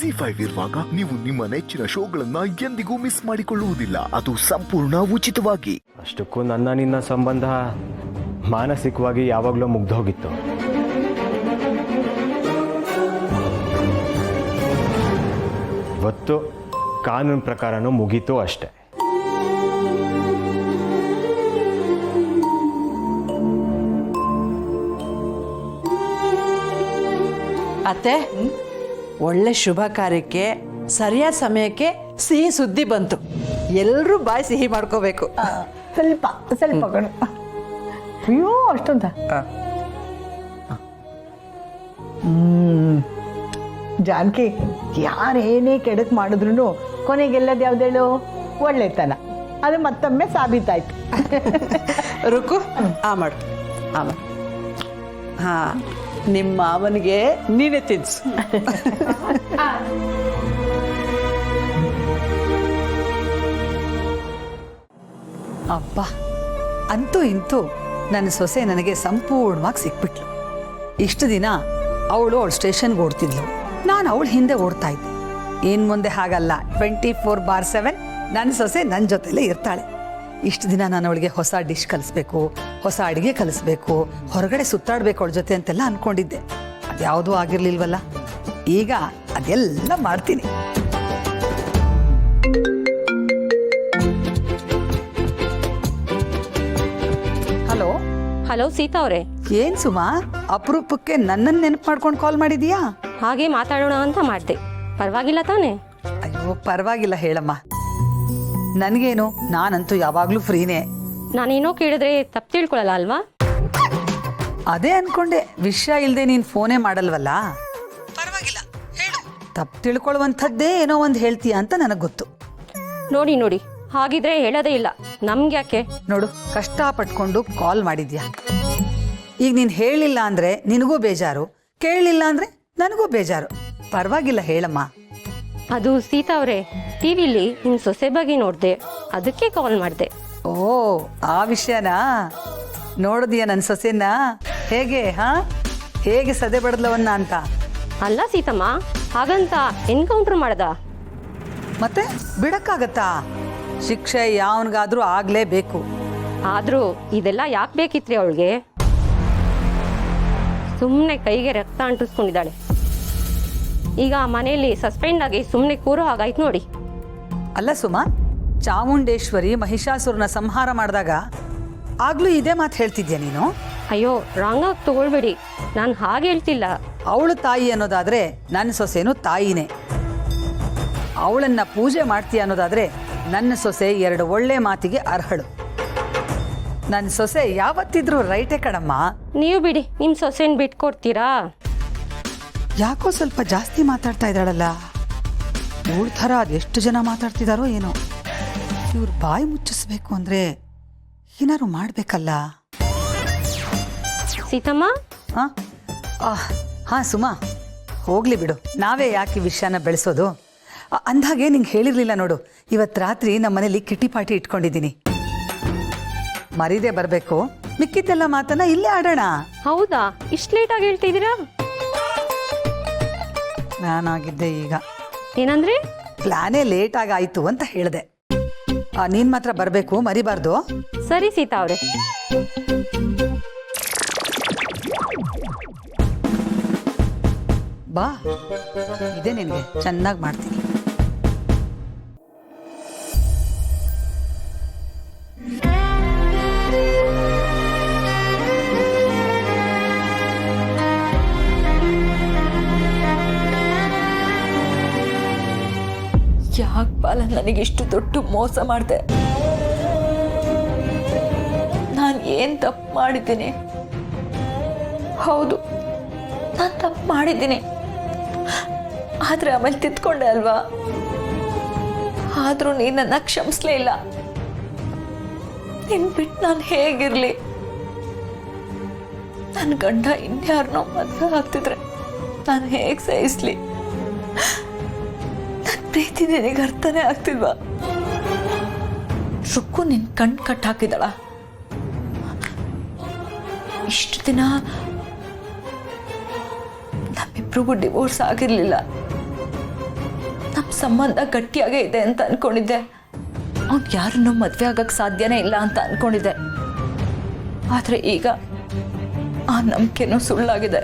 ZEE5 ಇರುವಾಗ ನೀವು ನಿಮ್ಮ ನೆಚ್ಚಿನ ಶೋಗಳನ್ನ ಎಂದಿಗೂ ಮಿಸ್ ಮಾಡಿಕೊಳ್ಳುವುದಿಲ್ಲ. ಅದು ಸಂಪೂರ್ಣ ಉಚಿತವಾಗಿ. ಅಷ್ಟಕ್ಕೂ ನನ್ನ ನಿನ್ನ ಸಂಬಂಧ ಮಾನಸಿಕವಾಗಿ ಯಾವಾಗಲೂ ಮುಗ್ದೋಗಿತ್ತು. ಇವತ್ತು ಕಾನೂನು ಪ್ರಕಾರನೂ ಮುಗೀತು ಅಷ್ಟೆ. ಅತ್ತೆ, ಒಳ್ಳೆ ಶುಭ ಕಾರ್ಯಕ್ಕೆ ಸರಿಯಾದ ಸಮಯಕ್ಕೆ ಸಿಹಿ ಸುದ್ದಿ ಬಂತು. ಎಲ್ಲರೂ ಬಾಯಿ ಸಿಹಿ ಮಾಡ್ಕೋಬೇಕು. ಸ್ವಲ್ಪ ಸ್ವಲ್ಪ ಕಣು. ಅಯ್ಯೋ ಅಷ್ಟೊಂದ. ಜಾನಕಿ, ಯಾರೇನೇ ಕೆಡಕ್ ಮಾಡಿದ್ರು ಕೊನೆಗೆಲ್ಲದು ಯಾವ್ದೇಳು ಒಳ್ಳೆತನ. ಅದು ಮತ್ತೊಮ್ಮೆ ಸಾಬೀತಾಯ್ತು. ರುಕು, ಆ ಮಾಡು, ಆ ಮಾಡು. ಹಾ, ನಿಮ್ಮ ಮಾವನಿಗೆ ನೀನೇ ತಿನ್ಸು. ಅಬ್ಬ, ಅಂತೂ ಇಂತೂ ನನ್ನ ಸೊಸೆ ನನಗೆ ಸಂಪೂರ್ಣವಾಗಿ ಸಿಕ್ಬಿಟ್ಲು. ಇಷ್ಟು ದಿನ ಅವಳು ಸ್ಟೇಷನ್ಗೆ ಓಡ್ತಿದ್ಲು, ನಾನು ಅವಳ ಹಿಂದೆ ಓಡ್ತಾ ಇದ್ದೆ. ಇನ್ನು ಮುಂದೆ ಹಾಗಲ್ಲ, 24/7 ನನ್ನ ಸೊಸೆ ನನ್ನ ಜೊತೆಲೇ ಇರ್ತಾಳೆ. ಇಷ್ಟು ದಿನ ನಾನು ಅವಳಿಗೆ ಹೊಸ ಡಿಶ್ ಕಲಿಸ್ಬೇಕು, ಹೊಸ ಅಡುಗೆ ಕಲಿಸ್ಬೇಕು, ಹೊರಗಡೆ ಸುತ್ತಾಡಬೇಕು ಅವಳ ಜೊತೆ ಅಂತೆಲ್ಲ ಅಂದ್ಕೊಂಡಿದ್ದೆ. ಅದ್ಯಾವುದೂ ಆಗಿರ್ಲಿಲ್ವಲ್ಲ. ಈಗ ಅದೆಲ್ಲ ಮಾಡ್ತೀನಿ. ಹಲೋ ಹಲೋ ಸೀತಾ ಅವರೇ, ಏನ್ ಸುಮಾ, ಅಪರೂಪಕ್ಕೆ ನನ್ನನ್ನು ನೆನಪು ಮಾಡ್ಕೊಂಡು ಕಾಲ್ ಮಾಡಿದೀಯಾ? ಹಾಗೆ ಮಾತಾಡೋಣ ಅಂತ ಮಾಡಿದೆ. ಪರವಾಗಿಲ್ಲ ತಾನೇ? ಅಯ್ಯೋ ಪರವಾಗಿಲ್ಲ ಹೇಳಮ್ಮ. ನನಗೇನು, ನಾನಂತೂ ಯಾವಾಗ್ಲೂ ಫ್ರೀನೇ. ನಾನೇನೋ ಕೇಳಿದ್ರೆ ತಪ್ಪು ತಿಳ್ಕೊಳಲ್ಲ ಅಲ್ವಾ? ಅದೇ ಅನ್ಕೊಂಡೆ, ವಿಷಯ ಇಲ್ಲದೆ ನೀನು ಫೋನೇ ಮಾಡಲ್ವಲ್ಲ. ಪರವಾಗಿಲ್ಲ ಹೇಳು. ತಪ್ಪು ತಿಳ್ಕೊಳ್ಳುವಂಥದ್ದೇ ಏನೋ ಒಂದು ಹೇಳ್ತೀಯ ಅಂತ ನನಗೆ ಗೊತ್ತು. ನೋಡಿ ನೋಡಿ, ಹಾಗಿದ್ರೆ ಹೇಳೋದೇ ಇಲ್ಲ. ನಮ್ಗೆ ಯಾಕೆ? ನೋಡು, ಕಷ್ಟಪಟ್ಕೊಂಡು ಕಾಲ್ ಮಾಡಿದ್ಯಾ. ಈಗ ನೀನು ಹೇಳಿಲ್ಲ ಅಂದ್ರೆ ನಿನಗೂ ಬೇಜಾರು, ಕೇಳಲಿಲ್ಲ ಅಂದ್ರೆ ನನಗೂ ಬೇಜಾರು. ಪರವಾಗಿಲ್ಲ ಹೇಳಮ್ಮ. ಅದು ಸೀತಾ ಅವರೇ, ಟಿವಿಲಿ ನಿಮ್ಮ ಸೊಸೆ ಬಗ್ಗೆ ನೋಡಿದೆ, ಅದಕ್ಕೆ ಕಾಲ್ ಮಾಡಿದೆ. ಓ, ಆ ವಿಷಯನಾ? ನೋಡಿದ್ಯಾ ನನ್ನ ಸೊಸೆನ ಹೇಗೆ? ಹೇಗೆ ಸದೆ ಬಡದ್ಲವನ್ನ ಅಂತ? ಅಲ್ಲ ಸೀತಮ್ಮ, ಹಾಗಂತ ಎನ್ಕೌಂಟರ್ ಮಾಡ್ದ? ಮತ್ತೆ ಬಿಡಕ್ಕಾಗತ್ತಾ? ಶಿಕ್ಷೆ ಯಾವನಿಗಾದ್ರೂ ಆಗ್ಲೇಬೇಕು. ಆದ್ರೂ ಇದೆಲ್ಲ ಯಾಕೆ ಬೇಕಿತ್ರಿ ಅವಳಿಗೆ? ಸುಮ್ಮನೆ ಕೈಗೆ ರಕ್ತ ಅಂಟಿಸ್ಕೊಂಡಿದ್ದಾಳೆ. ಈಗ ಮನೆಯಲ್ಲಿ ಸಸ್ಪೆಂಡ್ ಆಗಿ ಸುಮ್ಮನೆ ಕೂರೋ ಹಾಗಾಯ್ತು ನೋಡಿ. ಅಲ್ಲ ಸುಮಾ, ಚಾಮುಂಡೇಶ್ವರಿ ಮಹಿಷಾಸುರನ ಸಂಹಾರ ಮಾಡಿದಾಗ ಆಗ್ಲೂ ಇದೇ ಮಾತು ಹೇಳ್ತಿದ್ಯಾ ನೀನು? ಅಯ್ಯೋ, ರಾಂಗ್ ಆಗಿ ತಗೊಳ್ಬೇಡಿ, ನಾನು ಹಾಗೆ ಹೇಳ್ತಿಲ್ಲ. ಅವಳು ತಾಯಿ ಅನ್ನೋದಾದ್ರೆ ನನ್ನ ಸೊಸೆನೂ ತಾಯಿನೇ. ಅವಳನ್ನ ಪೂಜೆ ಮಾಡ್ತೀಯ ಅನ್ನೋದಾದ್ರೆ ನನ್ನ ಸೊಸೆ ಎರಡು ಒಳ್ಳೆ ಮಾತಿಗೆ ಅರ್ಹಳು. ನನ್ನ ಸೊಸೆ ಯಾವತ್ತಿದ್ರೂ ರೈಟೇ ಕಣಮ್ಮ. ನೀವು ಬಿಡಿ, ನಿಮ್ಮ ಸೊಸೆನ ಬಿಟ್ಕೊಡ್ತೀರಾ? ಯಾಕೋ ಸ್ವಲ್ಪ ಜಾಸ್ತಿ ಮಾತಾಡ್ತಾ ಇದ್ದಾಳಲ್ಲ. ಇವಳ ಥರ ಅದೆಷ್ಟು ಜನ ಮಾತಾಡ್ತಿದಾರೋ ಏನೋ. ಇವ್ರ ಬಾಯಿ ಮುಚ್ಚಿಸ್ಬೇಕು ಅಂದ್ರೆ ಏನಾರು ಮಾಡ್ಬೇಕಲ್ಲ. ಸೀತಮ್ಮ. ಹಾ ಸುಮಾ, ಹೋಗ್ಲಿ ಬಿಡು, ನಾವೇ ಯಾಕೆ ಈ ವಿಷಯನ ಬೆಳೆಸೋದು. ಅಂದಾಗೆ ನಿಂಗೆ ಹೇಳಿರ್ಲಿಲ್ಲ ನೋಡು, ಇವತ್ತು ರಾತ್ರಿ ನಮ್ಮ ಮನೇಲಿ ಕಿಟ್ಟಿ ಪಾರ್ಟಿ ಇಟ್ಕೊಂಡಿದ್ದೀನಿ. ಮರೀದೆ ಬರಬೇಕು. ಮಿಕ್ಕಿದ್ದೆಲ್ಲ ಮಾತನ್ನ ಇಲ್ಲೇ ಆಡೋಣ. ಹೌದಾ? ಇಷ್ಟು ಲೇಟಾಗಿ ಹೇಳ್ತಿದ್ದೀರಾ? ನಾನಾಗಿದ್ದೆ ಈಗ. ಏನಂದ್ರೆ? ಪ್ಲಾನೇ ಲೇಟಾಗಿ ಆಯ್ತು ಅಂತ ಹೇಳಿದೆ. ನೀನ್ ಮಾತ್ರ ಬರಬೇಕು, ಮರಿಬಾರ್ದು. ಸರಿ ಸೀತಾ ಅವ್ರೆ. ಬಾ, ಇದೆ ನಿನಗೆ ಚೆನ್ನಾಗಿ ಮಾಡ್ತೀನಿ. ಯಾಕೆ ಬಾಲ ನನಗಿಷ್ಟು ದೊಡ್ಡ ಮೋಸ ಮಾಡಿದೆ? ನಾನು ಏನು ತಪ್ಪು ಮಾಡಿದ್ದೀನಿ? ಹೌದು, ನಾನು ತಪ್ಪು ಮಾಡಿದ್ದೀನಿ. ಆದರೆ ಆಮೇಲೆ ತಿದ್ಕೊಂಡೆ ಅಲ್ವಾ? ಆದರೂ ನೀನು ನನ್ನ ಕ್ಷಮಿಸ್ಲೇ ಇಲ್ಲ. ನಿನ್ನ ಬಿಟ್ಟು ನಾನು ಹೇಗಿರಲಿ? ನನ್ನ ಗಂಡ ಇನ್ಯಾರನ್ನೋ ಮದುವೆ ಆಗ್ತಿದ್ರೆ ನಾನು ಹೇಗೆ ಸಹಿಸ್ಲಿ? ಪ್ರೀತಿ ನಿನಗೆ ಅರ್ಥನೇ ಆಗ್ತಿಲ್ವಾ? ರುಕ್ಕು ನಿನ್ ಕಣ್ ಕಟ್ ಹಾಕಿದಳ. ಇಷ್ಟು ದಿನ ನಮ್ಮಿಬ್ರಿಗೂ ಡಿವೋರ್ಸ್ ಆಗಿರ್ಲಿಲ್ಲ. ಸಂಬಂಧ ಗಟ್ಟಿಯಾಗೇ ಇದೆ ಅಂತ ಅನ್ಕೊಂಡಿದ್ದೆ. ಅವ್ನು ಯಾರನ್ನೂ ಮದುವೆ ಆಗಕ್ಕೆ ಸಾಧ್ಯನೇ ಇಲ್ಲ ಅಂತ ಅನ್ಕೊಂಡಿದ್ದೆ. ಆದರೆ ಈಗ ಆ ನಂಬಿಕೆನೂ ಸುಳ್ಳಾಗಿದೆ.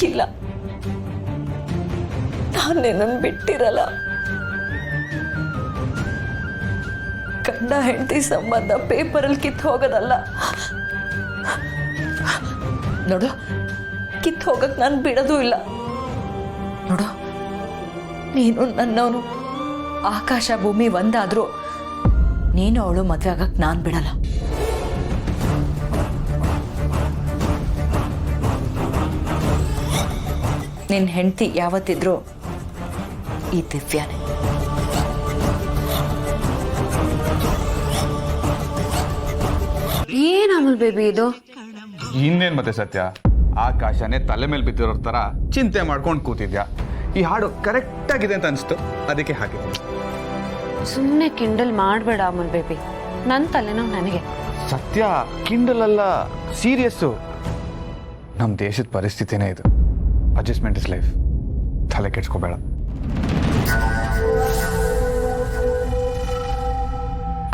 ಇಲ್ಲ, ನಾನು ನಿನ್ನನ್ನು ಬಿಟ್ಟಿರಲ್ಲ. ಗಂಡ ಹೆಂಡತಿ ಸಂಬಂಧ ಪೇಪರಲ್ಲಿ ಕಿತ್ತು ಹೋಗೋದಲ್ಲ. ನೋಡು, ಕಿತ್ತು ಹೋಗಕ್ಕೆ ನಾನು ಬಿಡೋದು ಇಲ್ಲ. ನೋಡು, ನೀನು ನನ್ನವನು. ಆಕಾಶ ಭೂಮಿ ಒಂದಾದ್ರೂ ನೀನು ಅವಳು ಮದುವೆ ಆಗಕ್ಕೆ ನಾನು ಬಿಡಲ್ಲ. ನಿನ್ನ ಹೆಂಡತಿ ಯಾವತ್ತಿದ್ರು ಈ ದಿವ್ಯಾನೇ. ಏನ್ ಅಮಲ್ ಬೇಬಿ ಇದು? ಇನ್ನೇನ್ ಮತ್ತೆ ಸತ್ಯ, ಆಕಾಶನೇ ತಲೆ ಮೇಲೆ ಬಿದ್ದಿರೋ ತರ ಚಿಂತೆ ಮಾಡ್ಕೊಂಡು ಕೂತಿದ್ಯಾ. ಈ ಹಾಡು ಕರೆಕ್ಟ್ ಆಗಿದೆ ಅಂತ ಅನಿಸ್ತು, ಅದಕ್ಕೆ ಹಾಕಿದ್ದೆ. ಸುಮ್ಮನೆ ಕಿಂಡಲ್ ಮಾಡಬೇಡ ಅಮಲ್ ಬೇಬಿ, ನನ್ನ ತಲೆನೋವು ನನಗೆ. ಸತ್ಯ, ಕಿಂಡಲ್ ಅಲ್ಲ, ಸೀರಿಯಸ್ಸು. ನಮ್ಮ ದೇಶದ ಪರಿಸ್ಥಿತಿನೇ ಇದು. Adjustment is life. ತಲೆ ಕೆಡ್ಸ್ಕೋಬೇಡ.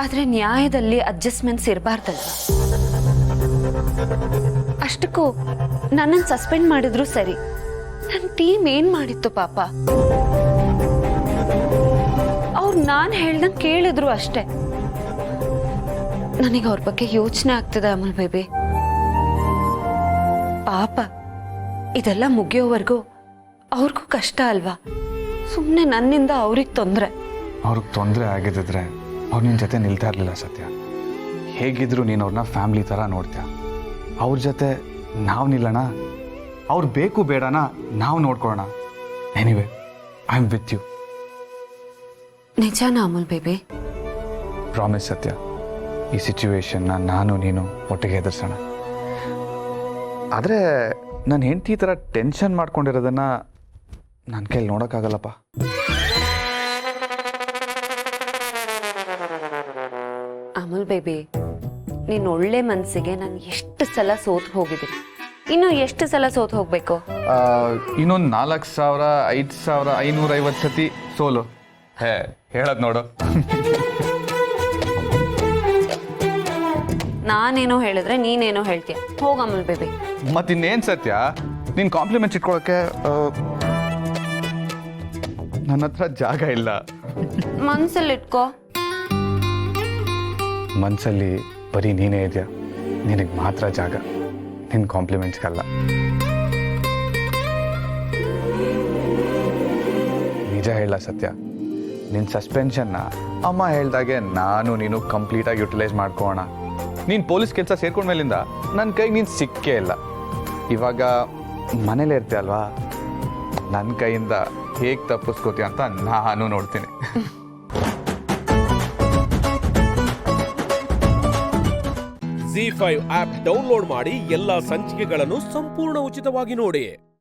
ಆದ್ರೆ ನ್ಯಾಯದಲ್ಲಿ ಅಡ್ಜಸ್ಟ್ಮೆಂಟ್ಸ್ ಇರಬಾರ್ದಲ್ವ? ಅಷ್ಟಕ್ಕೂ ನನ್ನನ್ನು ಸಸ್ಪೆಂಡ್ ಮಾಡಿದ್ರು ಸರಿ, ನನ್ನ ಟೀಮ್ ಏನ್ ಮಾಡಿತ್ತು ಪಾಪ. ಅವ್ರು ನಾನು ಹೇಳ್ದಂಗೆ ಕೇಳಿದ್ರು ಅಷ್ಟೇ. ನನಗೆ ಅವ್ರ ಬಗ್ಗೆ ಯೋಚನೆ ಆಗ್ತದೆ ಅಮಲ್ ಬೇಬಿ. ಪಾಪ, ಇದೆಲ್ಲ ಮುಗಿಯೋವರೆಗೂ ಅವ್ರಿಗೂ ಕಷ್ಟ ಅಲ್ವಾ? ಸುಮ್ಮನೆ ನನ್ನಿಂದ ಅವ್ರಿಗೆ ತೊಂದರೆ. ಅವ್ರಿಗೆ ತೊಂದರೆ ಆಗಿದ್ರೆ ಅವ್ರು ನಿನ್ನ ಜೊತೆ ನಿಲ್ತಾ ಇರಲಿಲ್ಲ ಸತ್ಯ. ಹೇಗಿದ್ರು ನೀನು ಅವ್ರನ್ನ ಫ್ಯಾಮ್ಲಿ ಥರ ನೋಡ್ತೀಯ. ಅವ್ರ ಜೊತೆ ನಾವು ನಿಲ್ಲೋಣ, ಅವ್ರು ಬೇಕು ಬೇಡನ ನಾವು ನೋಡ್ಕೊಳ್ಳೋಣ. Anyway, I am with you. ನಿಜಾನ ಅಮಲ್ ಬೇಬಿ? ಪ್ರಾಮಿಸ್ ಸತ್ಯ. ಈ ಸಿಚುವೇಶನ್ನ ನಾನು ನೀನು ಒಟ್ಟಿಗೆ ಎದುರಿಸೋಣ. ಆದರೆ ನನ್ನ ಹೆಂಡತಿ ಈ ಥರ ಟೆನ್ಷನ್ ಮಾಡ್ಕೊಂಡಿರೋದನ್ನು ನನ್ನ ಕೈಲಿ ನೋಡೋಕ್ಕಾಗಲ್ಲಪ್ಪ. ಅಮಲ್ ಬೇಬಿ, ನೀನು ಒಳ್ಳೆ ಮನಸ್ಸಿಗೆ ನಾನು ಎಷ್ಟು ಸಲ ಸೋತು ಹೋಗಿದ್ದೀನಿ, ಇನ್ನು ಎಷ್ಟು ಸಲ ಸೋತು ಹೋಗ್ಬೇಕು? ಇನ್ನೊಂದು 4,000 5,550 ಸತಿ ಸೋಲು. ಹೇಳದ್ ನೋಡು. ನಾನೇನೋ ಹೇಳಿದ್ರೆ ನೀನೇನೋ ಹೇಳ್ತೀಯ. ಹೋಗ ಅಮಲ್ ಬೇಬಿ. ಮತ್ತಿನ್ನೇನು ಸತ್ಯ, ನೀನು ಕಾಂಪ್ಲಿಮೆಂಟ್ಸ್ ಇಟ್ಕೊಳಕ್ಕೆ ನನ್ನ ಹತ್ರ ಜಾಗ ಇಲ್ಲ. ಮನ್ಸಲ್ಲಿ ಇಟ್ಕೋ. ಮನಸ್ಸಲ್ಲಿ ಬರೀ ನೀನೇ ಇದೆಯಾ, ನಿನಗೆ ಮಾತ್ರ ಜಾಗ, ನಿನ್ನ ಕಾಂಪ್ಲಿಮೆಂಟ್ಸ್ಗಲ್ಲ. ನಿಜ ಹೇಳ ಸತ್ಯ, ನಿನ್ನ ಸಸ್ಪೆನ್ಷನ್ನ ಅಮ್ಮ ಹೇಳ್ದಾಗೆ ನಾನು ನೀನು ಕಂಪ್ಲೀಟಾಗಿ ಯುಟಿಲೈಸ್ ಮಾಡ್ಕೋಣ. ನೀನು ಪೊಲೀಸ್ ಕೆಲಸ ಸೇರ್ಕೊಂಡ್ಮೇಲಿಂದ ನನ್ನ ಕೈಗೆ ನೀನು ಸಿಕ್ಕೇ ಇಲ್ಲ. ಇವಾಗ ಮನೇಲೇ ಇರ್ತೀಯ ಅಲ್ವಾ, ನನ್ನ ಕೈಯಿಂದ ಹೇಗೆ ತಪ್ಪಿಸ್ಕೋತೀಯ ಅಂತ ನಾನು ನೋಡ್ತೀನಿ. ZEE5 ಆಪ್ ಡೌನ್ಲೋಡ್ ಮಾಡಿ ಎಲ್ಲಾ ಸಂಚಿಕೆಗಳನ್ನು ಸಂಪೂರ್ಣ ಉಚಿತವಾಗಿ ನೋಡಿ.